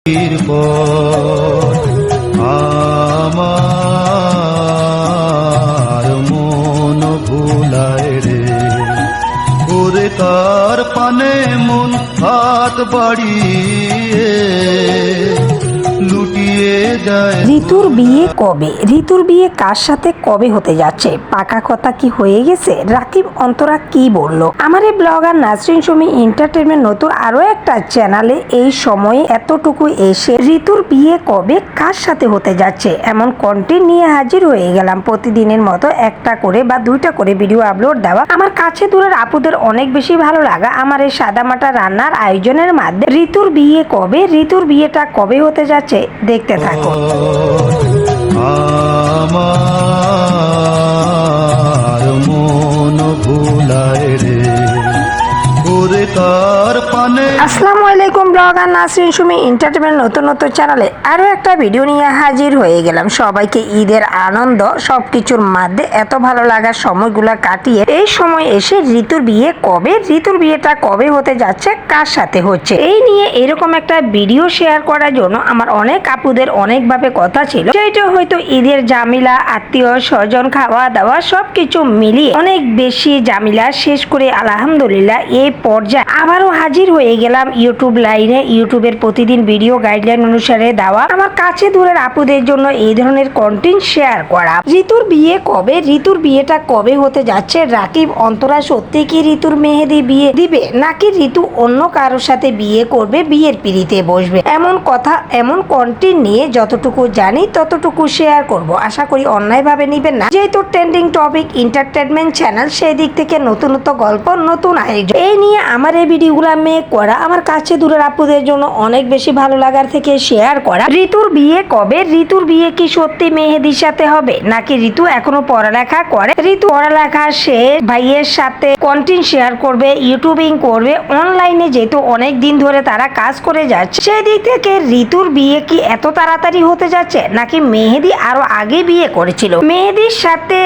আমার মন ভুলায় রে ওরে তার পানে মন হাত বাড়িয়ে লুটিয়ে যায়। ঋতুর বিয়ে কবে? ঋতুর বিয়ে কার সাথে কবে হতে যাচ্ছে? পাকা কথা কি হয়ে গেছে? রাকিব অন্তরা কি বলল? আমার এই ব্লগার নাসরিন সুমি এন্টারটেনমেন্ট নতুন আরো একটা চ্যানেলে এই সময়ে এতটুকু এসে ঋতুর বিয়ে কবে কার সাথে হতে যাচ্ছে এমন কন্টেন্ট নিয়ে হাজির হয়ে গেলাম। প্রতিদিনের মতো একটা করে বা দুইটা করে ভিডিও আপলোড দেওয়া আমার কাছে দূরের আপুদের অনেক বেশি ভালো লাগা আমার এই সাদামাটা রান্নার আয়োজনের মাধ্যমে ঋতুর বিয়ে কবে, ঋতুর বিয়েটা কবে হতে যাচ্ছে দেখতে থাকো। আমার মন ভুলায় রে ওরে তার পানে। আসসালামু আলাইকুম, ব্লগার নাসরিন সুমি এন্টারটেনমেন্ট নতুন চ্যানেলে আরো একটা ভিডিও নিয়ে হাজির হয়ে গেলাম। সবাইকে ঈদের আনন্দ সবকিছুর মধ্যে এত ভালো লাগার সময়গুলা কাটিয়ে এই সময় এসে ঋতুর বিয়ে কবে, ঋতুর বিয়েটা কবে হতে যাচ্ছে, কার সাথে হচ্ছে, এই নিয়ে এরকম একটা ভিডিও শেয়ার করার জন্য আমার অনেক আপুদের অনেকভাবে কথা ছিল। সেইটা হয়তো ঈদের জামিলা, আত্মীয় স্বজন, খাওয়া দাওয়া সবকিছু মিলিয়ে অনেক বেশি জামিলা শেষ করে আলহামদুলিল্লাহ এই পর্যায়ে আবারও হাজির হয়ে গেলাম ইউটিউব লাইনে। ইউটিউবের প্রতিদিন ভিডিও গাইডলাইন অনুসারে দেওয়া আমার কাছে দূরের আপুদের জন্য এই ধরনের কন্টেন্ট শেয়ার করা। ঋতুর বিয়ে কবে, ঋতুর বিয়েটা কবে হতে যাচ্ছে, রাকিব অন্তরা সত্যি কি ঋতুর মেহেদি বিয়ে দিবে নাকি ঋতু অন্য কারোর সাথে বিয়ে করবে, বিয়ের পিড়িতে বসবে, এমন কথা এমন কন্টেন্ট নিয়ে যতটুকু জানি ততটুকু শেয়ার করব। আশা করি অন্যায় ভাবে নিবেন না, যেহেতু ট্রেন্ডিং টপিক এন্টারটেনমেন্ট চ্যানেল সেই দিক থেকে নতুন গল্প, নতুন আয়োজন এই নিয়ে আমার এই ভিডিওগুলো মেক করা আমার কাছে দূরের আপুদের জন্য অনেক বেশি ভালো লাগার থেকে শেয়ার করা। ঋতুর বিয়ে কবে, ঋতুর বিয়ে কি সত্যি মেহেদির সাথে হবে নাকি ঋতু এখনো পড়ালেখা করে, ঋতু পড়ালেখা শেষ ভাইয়ের সাথে কন্টেন্ট শেয়ার করবে, ইউটিউবিং করবে অনলাইনে, যেহেতু অনেক দিন ধরে তারা কাজ করে যাচ্ছে সেই দিক থেকে ঋতুর বিয়ে কি এত তাড়াতাড়ি হতে যাচ্ছে নাকি মেহেদি আরো আগে বিয়ে করেছিল, মেহেদির সাথে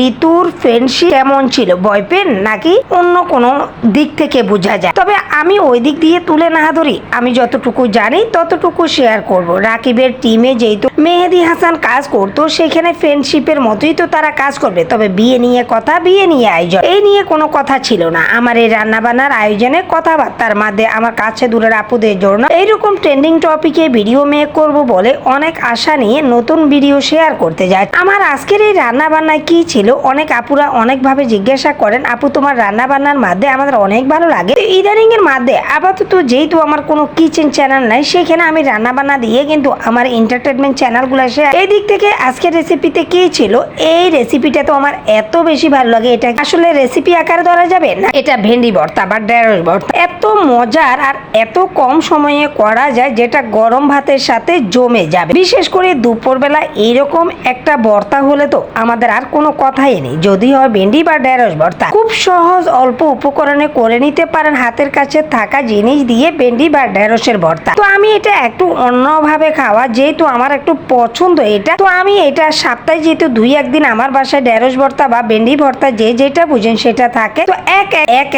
ঋতুর ফ্রেন্ডশিপ কেমন ছিল, বয়ফ্রেন্ড নাকি অন্য কোনো দিক থেকে বোঝা যায়। তবে আমি ওই দিক দিয়ে তুলে না ধরি, আমি যতটুকু জানি ততটুকু শেয়ার করব। রাকিবের টিমে যেহেতু মেহেদি হাসান কাজ করতো সেখানে ফ্রেন্ডশিপের মতোই তো তারা কাজ করবে, তবে বিয়ে নিয়ে কথা, বিয়ে নিয়ে আয়োজন এই নিয়ে কোনো কথা ছিল না। আমার এই রান্না বান্নার আয়োজনে কথাবার্তার মধ্যে আমার কাছে দূরের আপুদের জন্য এইরকম ট্রেন্ডিং টপিকে ভিডিও মেক করব বলে অনেক আশা নিয়ে নতুন ভিডিও শেয়ার করতে যাই। আমার আজকের এই রান্না বান্নায় কি ছিল অনেক আপুরা অনেকভাবে জিজ্ঞাসা করেন, আপু তোমার রান্না বান্নার মধ্যে আমাদের অনেক ভালো লাগে। ইদানিং এর মধ্যে আপাতত যেহেতু আমার কোনো কিচেন চ্যানেল নাই সেখানে আমি রান্না বান্না দিয়ে কিন্তু আমার এন্টারটেনমেন্ট চ্যানেলগুলো শেয়ার। এই দিক থেকে আজকের রেসিপিতে কি ছিল, এই রেসিপিটা তো আমার এত বেশি ভালো লাগে, এটা আসলে রেসিপি আকারে ধরা যাবে না, এটা ভেন্ডি ভর্তা বা ঢেঁড়স ভর্তা, এত মজার আর এত কম সময়ে করা যায় যেটা গরম ভাতের সাথে জমে যাবে। বিশেষ করে দুপুরবেলা এইরকম একটা ভর্তা হলে তো আমাদের আর কোনো কথাই নেই, যদি হয় ভেন্ডি বা ঢেঁড়স ভর্তা। খুব সহজ অল্প উপকরণে করে নিতে পারেন হাতের কাছে থাকা জিনিস দিয়ে ভেন্ডি বা ঢেঁড়সের ভর্তা। তো আমি এটা একটু অন্যভাবে খাওয়া, যেহেতু আমার একটু পছন্দ এটা, তো আমি এটা সপ্তাহে যেহেতু দুই একদিন আমার বাসায় ঢেঁড়স ভর্তা বা ভেন্ডি ভর্তা যে যেটা বুঝেন সেটা থাকে, তো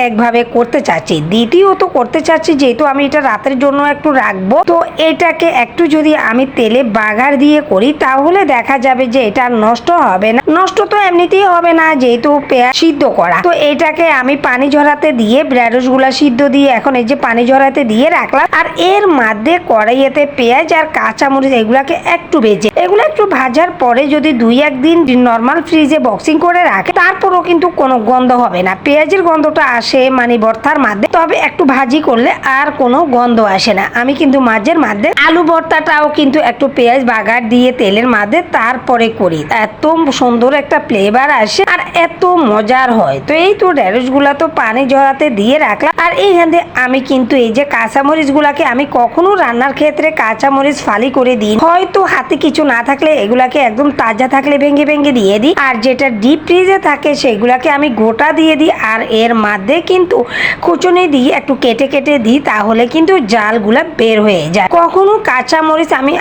এক ভাবে করতে চাচ্ছি। দ্বিতীয়ত করতে চাচ্ছি যেহেতু আমি এটা রাতের জন্য একটু রাখবো, তো এটাকে একটু যদি আমি তেলে বাগার দিয়ে করি তাহলে দেখা যাবে যে এটা নষ্ট হবে না, নষ্ট তো এমনিতেই হবে না যেহেতু পেঁয়াজ সিদ্ধ করা। তো এটাকে আমি পানি ঝরাতে দিয়ে ঢেঁড়স গুলা সিদ্ধ দিয়ে এখন এই যে পানি ঝরাতে দিয়ে রাখলাম, আর এর মধ্যে কড়াইতে পেঁয়াজ আর কাঁচামরিচ এগুলাকে একটু ভেজে, এগুলো একটু ভাজার পরে যদি দুই একদিন নর্মাল ফ্রিজে বক্সিং করে রাখে তারপরও কিন্তু কোনো গন্ধ হবে না, পেঁয়াজের গন্ধটা আসে মানে ভর্তার মধ্যে, তবে একটু ভাজি করলে আর কোনো গন্ধ আসে না। আমি কিন্তু মাঝের মধ্যে আলু ভর্তাটাও কিন্তু একটু পেঁয়াজ বাগার দিয়ে তেলের মধ্যে তারপরে করি, এত সুন্দর একটা ফ্লেভার আসে আর এত মজার হয়। তো এই তো ঢেঁড়স গুলা তো পানি ঝরাতে দিয়ে রাখলাম, আর এইখানে আমি কিন্তু এই যে কাঁচামরিচ গুলাকে আমি কখনো রান্নার ক্ষেত্রে কাঁচামরিচ ফালি করে দিই, হয়তো হাতে কিছু না থাকলে এগুলাকে একদম তাজা থাকলে ভেঙে ভেঙে দিয়ে দিই, আর যেটা ডিপ ফ্রিজে থাকে সেগুলাকে আমি গোটা দিয়ে দিই, আর এর মধ্যে কিন্তু খুচুনি দিয়ে একটু কেটে কেটে দিই, তাহলে কিন্তু জালগুলা বের হয়ে যায়। কখনো কাঁচামরিচ আমি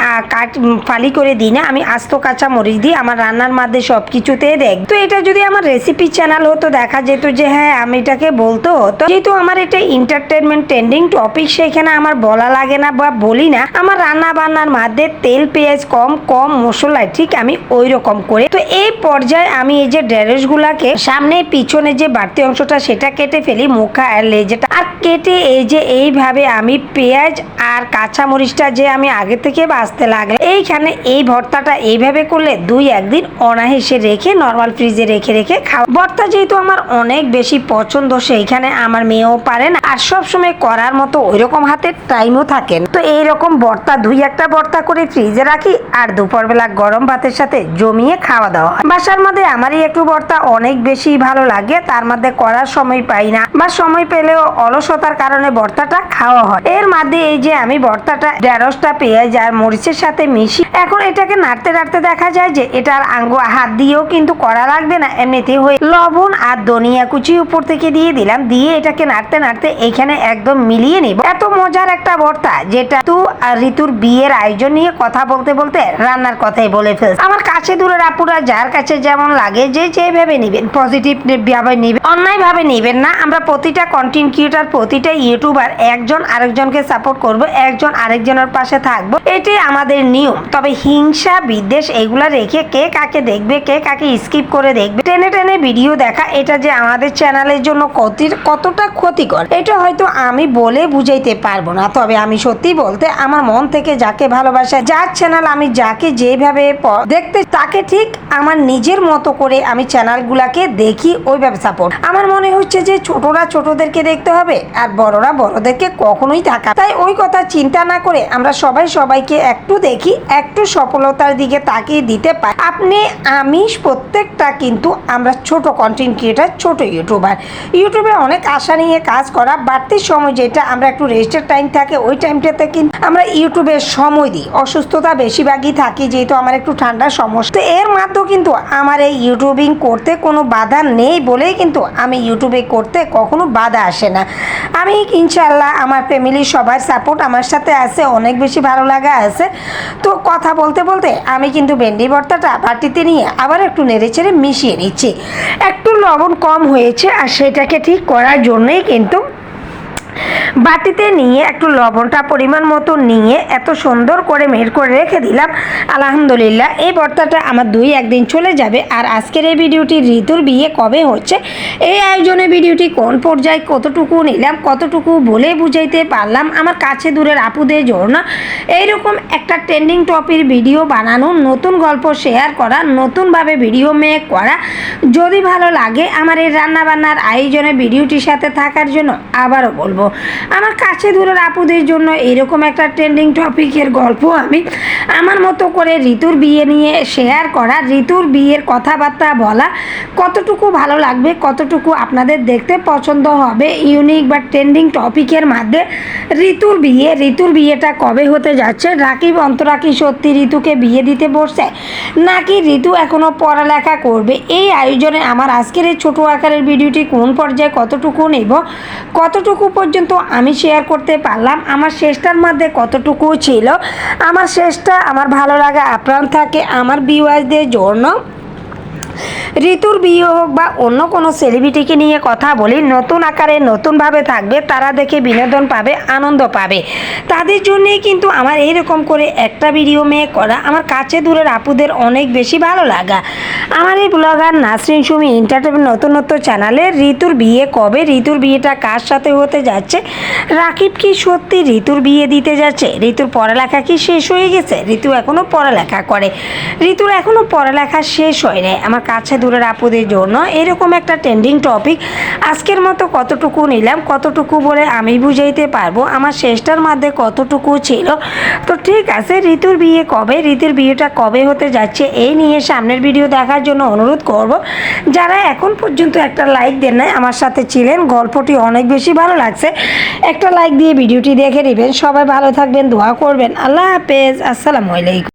ফালি করে দিই না, আমি আস্ত কাঁচামরিচ দিই আমার রান্নার মধ্যে সবকিছুতে দেখ। তো এটা যদি আমার রেসিপি চ্যানেল হতো দেখা যেত যে হ্যাঁ আমি এটাকে বলতো হতো, যেহেতু আমার এটা এন্টারটেনমেন্ট ট্রেন্ডিং টপিক, সেখানে আমার বলা লাগে না বা বলি না আমার রান্না বান্নার মধ্যে তেল পেঁয়াজ কম কম মশলায় ঠিক আমি ওই রকম করে। তো এই পর্যায়ে আমি এই যে ঢেঁড়সগুলাকে সামনে পিছনে যে বাড়তি অংশটা সেটা কেটে ফেলি, মুখা আর লেজটা আর কেটে এই যে এইভাবে আমি পেঁয়াজ আর কাঁচামরিচটা যে আমি আগে থেকে বাছতে লাগলাম। এইখানে এই ভর্তাটা এইভাবে করলে 2-1 দিন অনায়াসে রেখে নর্মাল ফ্রিজে রেখে রেখে খাওয়া। ভর্তা যেহেতু আমার অনেক বেশি পছন্দ, সেইখানে আমার মেয়েও পারে না আর সবসময় করার মতো ওইরকম হাতের টাইমও থাকে না। তো এইরকম ভর্তা 2-1টা ভর্তা করে ফ্রিজে রাখি আর দুপুরবেলা গরম ভাতের সাথে জমিয়ে খাওয়া দাওয়া। বাসার মধ্যে আমারই একটু ভর্তা অনেক বেশি ভালো লাগে, তার মধ্যে করার সময় পাই না বা সময় পেলেও অলসতার কারণে ভর্তাটা খাওয়া হয়। এর মধ্যে এই যে আমি ভর্তাটা ঢেঁড়সটা পেঁয়াজ আর মরিচের সাথে মিশি। এখন এটাকে নাড়তে নাড়তে দেখা যায় যে এটার হাত দিয়েও কিন্তু করা লাগবে না, এমনিতে হয়ে লবণ আর ধনিয়া কুচি উপর থেকে দিয়ে দিলাম, দিয়ে এটাকে নাড়তে নাড়তে এখানে একদম মিলিয়ে নিব। এত মজার একটা ভর্তা যেটা তু আর ঋতুর বিয়ের আয়োজন নিয়ে কথা বলতে বলতে রান্নার কথাই বলে ফেলছে। আমার কাছে দূরের আপুরা যার কাছে যেমন লাগে যে যেভাবে নিবেন, পজিটিভ ভাবে নিবেন, অন্যায় ভাবে নিবেন না। আমরা প্রতিটা কন্টেন্ট ক্রিয়েটর প্রতিটা ইউটিউবার একজন আরেকজনকে সাপোর্ট করব, একজন আরেকজনের পাশে থাকবো, এটাই আমাদের নিয়ম। তবে হিংসা বিদ্বেষ এগুলা রেখে কে কাকে দেখবে কে কাকে স্কিপ করে দেখবে টেনে টেনে ভিডিও দেখা, এটা যে আমাদের চ্যানেলের জন্য কতটা ক্ষতিকর এটা হয়তো আমি বলে বুঝাইতে পারবো না। তবে আমি সত্যি বলতে আমার মন থেকে যাকে ভালোবাসা, যার চ্যানেল আমি যাকে যেভাবে দেখতে তাকে ঠিক আমার নিজের মতো করে আমি চ্যানেলগুলাকে দেখি, ওইভাবে সাপোর্ট। আমার মনে হচ্ছে যে ছোটরা ছোটদেরকে দেখতে হবে আর বড়রা বড়দেরকে কখনোই থাকা, তাই ওই কথা চিন্তা না করে আমরা সবাই সবাইকে একটু দেখি, একটু সফলতার দিকে তাকিয়ে দিতে পারি। আপনি আমি প্রত্যেকটা কিন্তু আমরা ছোট কন্টেন্ট ক্রিয়েটার, ছোট ইউটিউবার। ইউটিউবে অনেক আশা নিয়ে কাজ করা, বাড়তি সময় যেটা আমরা একটু রেস্টের টাইম থাকে ওই টাইমটাতে কিন্তু আমরা ইউটিউবে সময় দিই। অসুস্থতা বেশিরভাগই থাকি যেহেতু আমার একটু ঠান্ডার সমস্যা, তো এর মাধ্যমে কিন্তু আমার এই ইউটিউবিং করতে কোনো বাধা নেই বলেই কিন্তু আমি ইউটিউবে করতে কখনো বাধা আসে না। আমি ইনশাল্লাহ আমার ফ্যামিলির সবার সাপোর্ট আমার সাথে আছে, অনেক বেশি ভালো লাগা আছে। তো কথা বলতে বলতে আমি কিন্তু ভেন্ডি ভর্তাটা বাটিতে নিয়ে আবার একটু নেড়ে চেড়ে মিশিয়ে নিচ্ছি। একটু লবণ কম হয়েছে আর সেটাকে ঠিক করার জন্যই কিন্তু বাটিতে নিয়ে একটু লবণটা পরিমাণ মতো নিয়ে এত সুন্দর করে মের করে রেখে দিলাম। আলহামদুলিল্লাহ এই ভর্তাটা আমার 2-1 দিন চলে যাবে। আর আজকের এই ভিডিওটি ঋতুর বিয়ে কবে হচ্ছে, এই আয়োজনে ভিডিওটি কোন পর্যায়ে কতটুকু নিলাম, কতটুকু বলে বুঝাইতে পারলাম আমার কাছে দূরের আপুদের জন্য এইরকম একটা ট্রেন্ডিং টপিক ভিডিও বানানো, নতুন গল্প শেয়ার করা, নতুনভাবে ভিডিও মেক করা। যদি ভালো লাগে আমার এই রান্নাবান্নার আয়োজনে ভিডিওটির সাথে থাকার জন্য আবারও বলবো আমার কাছে দূরের আপুদের জন্য এরকম একটা ট্রেন্ডিং টপিকের গল্প আমি আমার মতো করে ঋতুর বিয়ে নিয়ে শেয়ার করা, ঋতুর বিয়ের কথাবার্তা বলা, কতটুকু ভালো লাগবে, কতটুকু আপনাদের দেখতে পছন্দ হবে ইউনিক বা ট্রেন্ডিং টপিকের মধ্যে ঋতুর বিয়েটা কবে হতে যাচ্ছে, রাকিব অন্তরা কি সত্যি ঋতুকে বিয়ে দিতে বসছে নাকি ঋতু এখনো পড়ালেখা করবে। এই আয়োজনে আমার আজকের এই ছোট আকারের ভিডিওটি কোন পর্যায়ে কতটুকু নেব, কতটুকু পর্যন্ত আমি শেয়ার করতে পারলাম, আমার শেষটার মধ্যে কতটুকু ছিল, আমার শেষটা আমার ভালো লাগা আপ্রাণ থাকে আমার ভিউয়ারদের জন্য। ঋতুর বিয়ে হোক বা অন্য কোনো সেলিব্রিটিকে নিয়ে কথা বলি, নতুন আকারে নতুনভাবে থাকবে, তারা দেখে বিনোদন পাবে, আনন্দ পাবে, তাদের জন্যেই কিন্তু আমার এইরকম করে একটা ভিডিও মেক করা আমার কাছে দূরের আপুদের অনেক বেশি ভালো লাগা। আমার এই ব্লগার নাসরিন সুমি এন্টারটেনমেন্ট নতুন চ্যানেলে ঋতুর বিয়ে কবে, ঋতুর বিয়েটা কার সাথে হতে যাচ্ছে, রাকিব কি সত্যি ঋতুর বিয়ে দিতে যাচ্ছে, ঋতুর পড়ালেখা কি শেষ হয়ে গেছে, ঋতু এখনও পড়ালেখা করে, ঋতুর এখনও পড়ালেখা শেষ হয় নাই, আমার কাছে দূরের আপুদের জন্য এরকম একটা ট্রেন্ডিং টপিক আজকের মতো কতটুকু নিলাম, কতটুকু বলে আমি বুঝাইতে পারবো আমার শেষটার মধ্যে কতটুকু ছিল। তো ঠিক আছে, ঋতুর বিয়ে কবে, ঋতুর বিয়েটা কবে হতে যাচ্ছে এই নিয়ে সামনের ভিডিও দেখার জন্য অনুরোধ করব। যারা এখন পর্যন্ত একটা লাইক দেন নাই আমার সাথে ছিলেন, গল্পটি অনেক বেশি ভালো লাগছে, একটা লাইক দিয়ে ভিডিওটি দেখে নেবেন। সবাই ভালো থাকবেন, দোয়া করবেন। আল্লাহ হাফেজ, আসসালামু আলাইকুম।